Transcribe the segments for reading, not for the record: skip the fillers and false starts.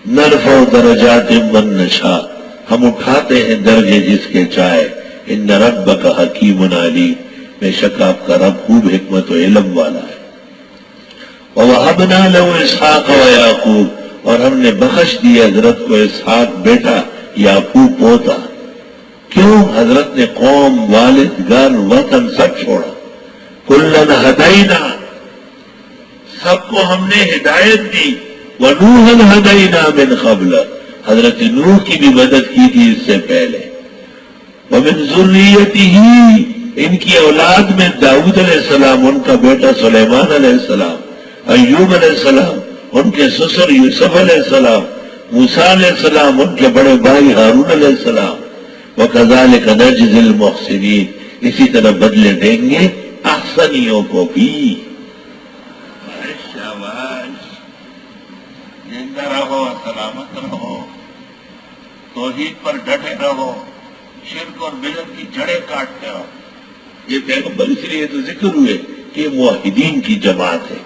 نرفع درجات من نشاء، ہم اٹھاتے ہیں درجے جس کے چاہے، ان ربک حکیم علیم، بے شک آپ کا رب خوب حکمت و علم والا ہے۔ وَوَهَبْنَا لَهُ إِسْحَاقَ وَيَعْقُوبَ، اور ہم نے بخش دی حضرت کو اسحاق بیٹا، یعقوب پوتا۔ کیوں؟ حضرت نے قوم، والد، گھر، وطن سب چھوڑا۔ کُلًّا ہدینا، سب کو ہم نے ہدایت دی۔ وَنُوحًا ہدینا من قبل، حضرت نوح کی بھی مدد کی تھی اس سے پہلے۔ وَمِن ذُرِّيَّتِهِ، ان کی اولاد میں داؤد علیہ السلام، ان کا بیٹا سلیمان علیہ السلام، ایوب علیہ السلام، ان کے سسر یوسف علیہ السلام، موسیٰ علیہ السلام، ان کے بڑے بھائی ہارون علیہ السلام۔ وَكَذَلِكَ نَجْزِي الْمُحْسِنِينَ، اسی طرح بدلے دیں گے احسنیوں کو بھی۔ زندہ رہو، سلامت رہو، توحید پر ڈٹے رہو، شرک اور بدعت کی جڑیں کاٹتے رہو۔ یہ پیغمبر اس لیے تو ذکر ہوئے کہ یہ موحدین کی جماعت ہے۔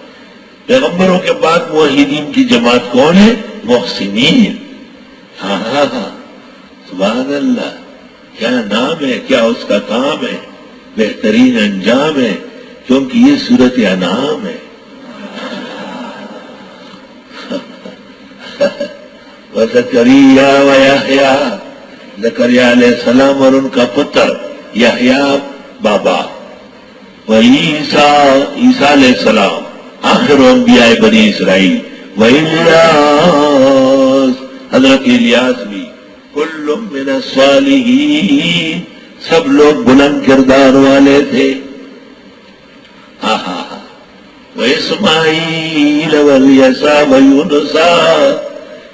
پیغمبروں کے بعد موحدین کی جماعت کون ہے؟ محسنین۔ ہاں ہاں ہاں، سبحان اللہ، کیا نام ہے، کیا اس کا کام ہے، بہترین انجام ہے، کیونکہ یہ صورت انعام ہے۔ وَزَكَرِيَّا وَيَحْيَا، زکریا علیہ السلام اور ان کا پتر یحییٰ بابا، وعیسیٰ، عیسیٰ علیہ السلام آخر انبیاء بنی اسرائیل، وإلیاس، حضرت الیاس بھی، کل من الصالحین، سب لوگ بلند کردار والے تھے۔ وإسماعیل والیسع ویونس،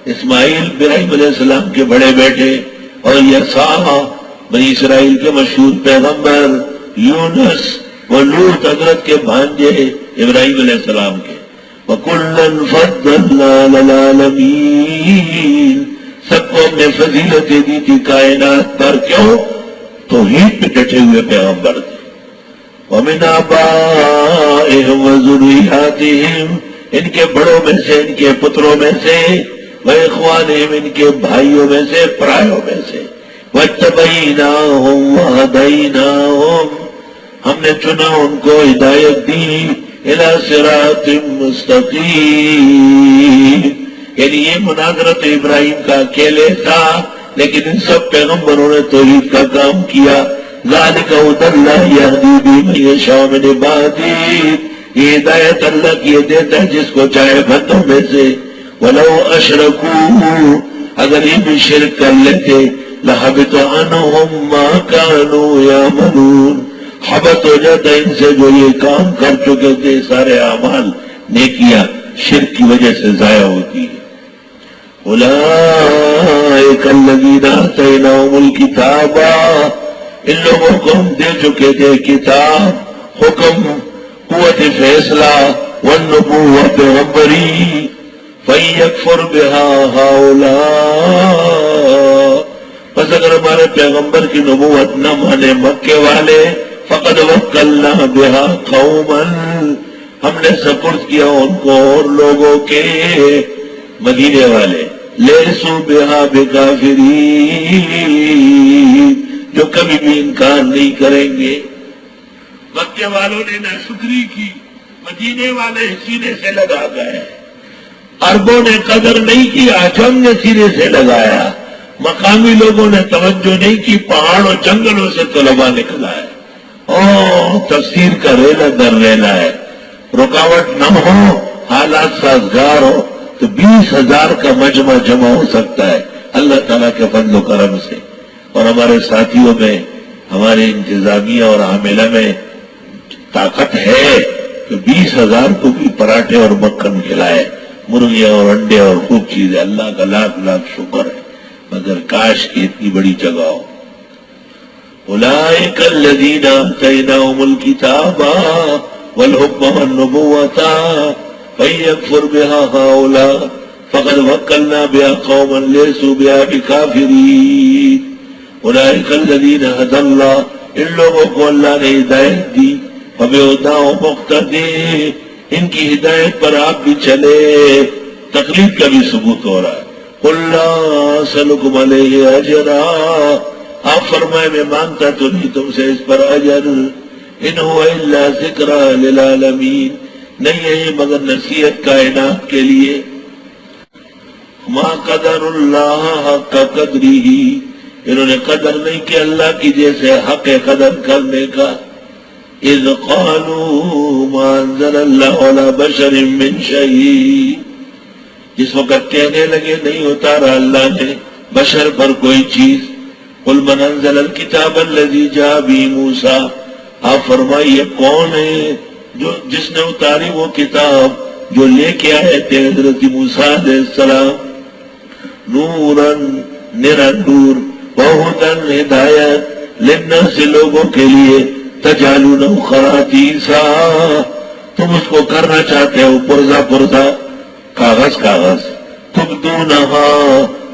اسماعیل ابراہیم علیہ السلام کے بڑے بیٹے، اور یسع بنی اسرائیل کے مشہور پیغمبر، یونس ولوط حضرت کے بھانجے ابراہیم علیہ السلام کے۔ وَكُلًّا فَضَّلْنَا عَلَى الْعَالَمِينَ، سب کو ہم نے فضیلتیں دی تھی کائنات پر، کیوں؟ توحید پہ ڈٹے ہوئے پیغمبر تھے۔ وَمِنْ آبَائِهِمْ وَذُرِّيَّاتِهِمْ، ان کے بڑوں میں سے، ان کے پتروں میں سے، وَإِخْوَانِهِمْ، ان کے بھائیوں میں سے، پرایوں میں سے، وَاتَّبَعْنَاهُمْ وَهَدَيْنَاهُمْ، ہم نے چنا ان کو، ہدایت دی، إِلَى صِرَاطٍ مُسْتَقِيمٍ، یعنی یہ مناظرت ابراہیم کا اکیلے تھا، لیکن ان سب پیغمبروں نے توحید کا کام کیا۔ ذَلِكَ هُدَى اللَّهِ يَهْدِي بِهِ مَن يَشَاءُ مِنْ عِبَادِهِ، یہ ہدایت اللہ کی دیتا ہے جس کو چاہے بندوں میں سے۔ وَلَوْ أَشْرَكُوا، اگر یہ بھی شرک کر لیتے، لَحَبِطَ عَنْهُمْ مَا كَانُوا يَعْمَلُونَ، حبط ہو جاتا ان سے جو یہ کام کر چکے تھے، سارے اعمال نیکیاں شرک کی وجہ سے ضائع ہوتی ہے۔ أُولَئِكَ الَّذِينَ آتَيْنَاهُمُ الْكِتَابَ، ان لوگوں کو ہم دے چکے تھے کتاب، حکم، قوت فیصلہ، والنبوہ، پیغمبری، فَيَكْفُرْ بِهَا هَؤُلَاء، بس اگر ہمارے پیغمبر کی نبوت نہ مانے مکے والے، فَقَدْ وَكَّلْنَا بِهَا قَوْمًا، ہم نے سپرد کیا ان کو اور لوگوں کے، مدینے والے، لَيْسُوا بِهَا بِكَافِرِينَ، جو کبھی بھی انکار نہیں کریں گے۔ مکے والوں نے ناشکری کی، مدینے والے سینے سے لگا گئے، عربوں نے قدر نہیں کی، عجم نے سینے سے لگایا، مقامی لوگوں نے توجہ نہیں کی، پہاڑوں جنگلوں سے طلبا نکلا ہے۔ تفسیر کا ریلا در ریلا ہے، رکاوٹ نہ ہو، حالات سازگار ہو تو 20,000 کا مجمع جمع ہو سکتا ہے اللہ تعالیٰ کے فضل و کرم سے۔ اور ہمارے ساتھیوں میں، ہمارے انتظامیہ اور عاملہ میں طاقت ہے کہ 20,000 کو بھی پراٹھے اور مکھن کھلائے، مرغیاں اور انڈے اور خوب چیزیں، اللہ کا لاکھ لاکھ شکر ہے، مگر کاش کی اتنی بڑی جگہ ہو۔ أولئك الذين آتيناهم الكتاب والحكم والنبوة فيكفر بها هؤلاء فقد وكلنا بها قوما ليسوا بها بكافرين أولئك الذين هدى الله، ان لوگوں کو اللہ نے ہدایت دی، فبہداہ مقتدی، ان کی ہدایت پر آپ بھی چلے، تقلید کا بھی ثبوت ہو رہا ہے۔ قل لا اسألكم علیہ اجرا، آپ فرمائے میں مانگتا تو نہیں تم سے اس پر اجر، ان هو الا ذکری للعالمین، نہیں ہے یہ مگر نصیحت کائنات کے لیے۔ ما قدر اللہ حق قدرہ، انہوں نے قدر نہیں کیا اللہ کی جیسے حق قدر کرنے کا۔ اذ قالوا ما انزل اللہ علی بشر من شیء، جس وقت کہنے لگے نہیں اتارا اللہ نے بشر پر کوئی چیز۔ قل من انزل الکتاب الذی جاء بہ موسیٰ، آپ فرمائیے کون ہے جس نے اتاری وہ کتاب جو لے کے آئے تھے حضرت موسیٰ علیہ السلام، نوراً نرا نور، وہدن ہدایت، للناس لوگوں کے لیے، تجعلونہ قراطیسا، تم اس کو کرنا چاہتے ہو پرزا پرزا، کاغذ کاغذ، تبدونہا،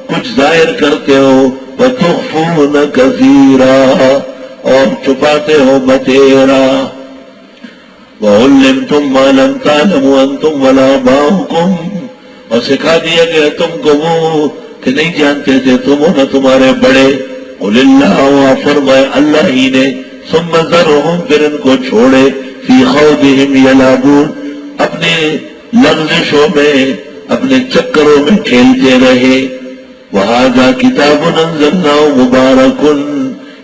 کچھ ظاہر کرتے ہو، وتخفون کثیرا، اور چھپاتے ہو بتیرا، وعلمتم ما لم تعلموا انتم ولا آباؤکم، اور سکھا دیا گیا تم کو وہ کہ نہیں جانتے تھے تم نہ تمہارے بڑے۔ قل اللہ، فرمائے اللہ ہی نے، ثم ذرہم، پھر ان کو چھوڑے، فی خوضہم یلعبون، اپنے لغزشوں میں اپنے چکروں میں کھیلتے رہے۔ وہذا کتاب انزلناہ مبارک،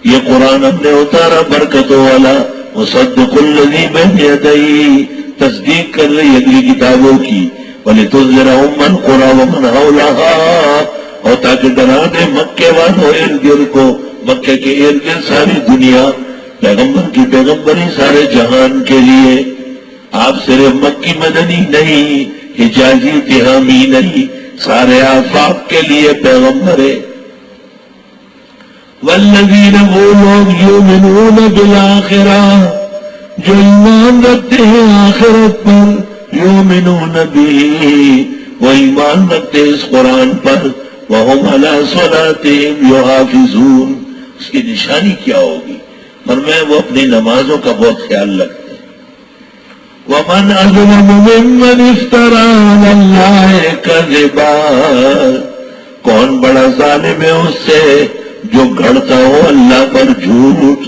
یہ قرآن ہم نے اتارا برکتوں والا، مصدق الذی بین یدیہ، تصدیق کر رہی اگلی کتابوں کی، وَلِتُنذِرَ أُمَّ الْقُرَىٰ وَمَنْ حَوْلَهَا، اور تاکہ ڈرا دے مکے والوں ارد گرد کو، مکے کے ارد گرد ساری دنیا، پیغمبر کی پیغمبری سارے جہان کے لیے۔ آپ صرف مکی مدنی نہیں، حجازی تہامی نہیں، سارے آفاق کے لیے پیغمبر ہے۔ وَالَّذِينَ، وہ لوگ یؤمنون بالآخرہ، جو ایمان رکھتے ہیں آخرت پر، یؤمنون به، وہ ایمان رکھتے اس قرآن پر، وَهُمْ عَلَىٰ صَلَاتِهِمْ يُحَافِظُونَ، اس کی نشانی کیا ہوگی؟ فرمایا وہ اپنی نمازوں کا بہت خیال رکھتے ہیں۔ وَمَنْ أَظْلَمُ مِمَّنِ افْتَرَىٰ عَلَى اللَّهِ كَذِبًا، کون بڑا ظالم ہے اس سے جو گھڑتا ہو اللہ پر جھوٹ۔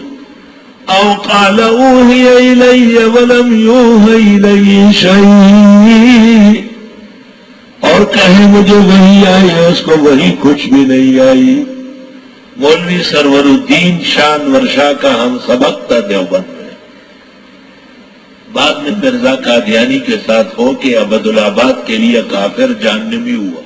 او قال اوحی الی ولم یوحی الی شیء، اور کہے مجھے وحی آئی ہے اس کو وحی کچھ بھی نہیں آئی۔ مولوی سرور الدین شان ورشا کا ہم سبق تھا دیوبند میں، بعد میں مرزا قادیانی کے ساتھ ہو کے عبدالآباد کے لیے کافر جاننے بھی ہوا۔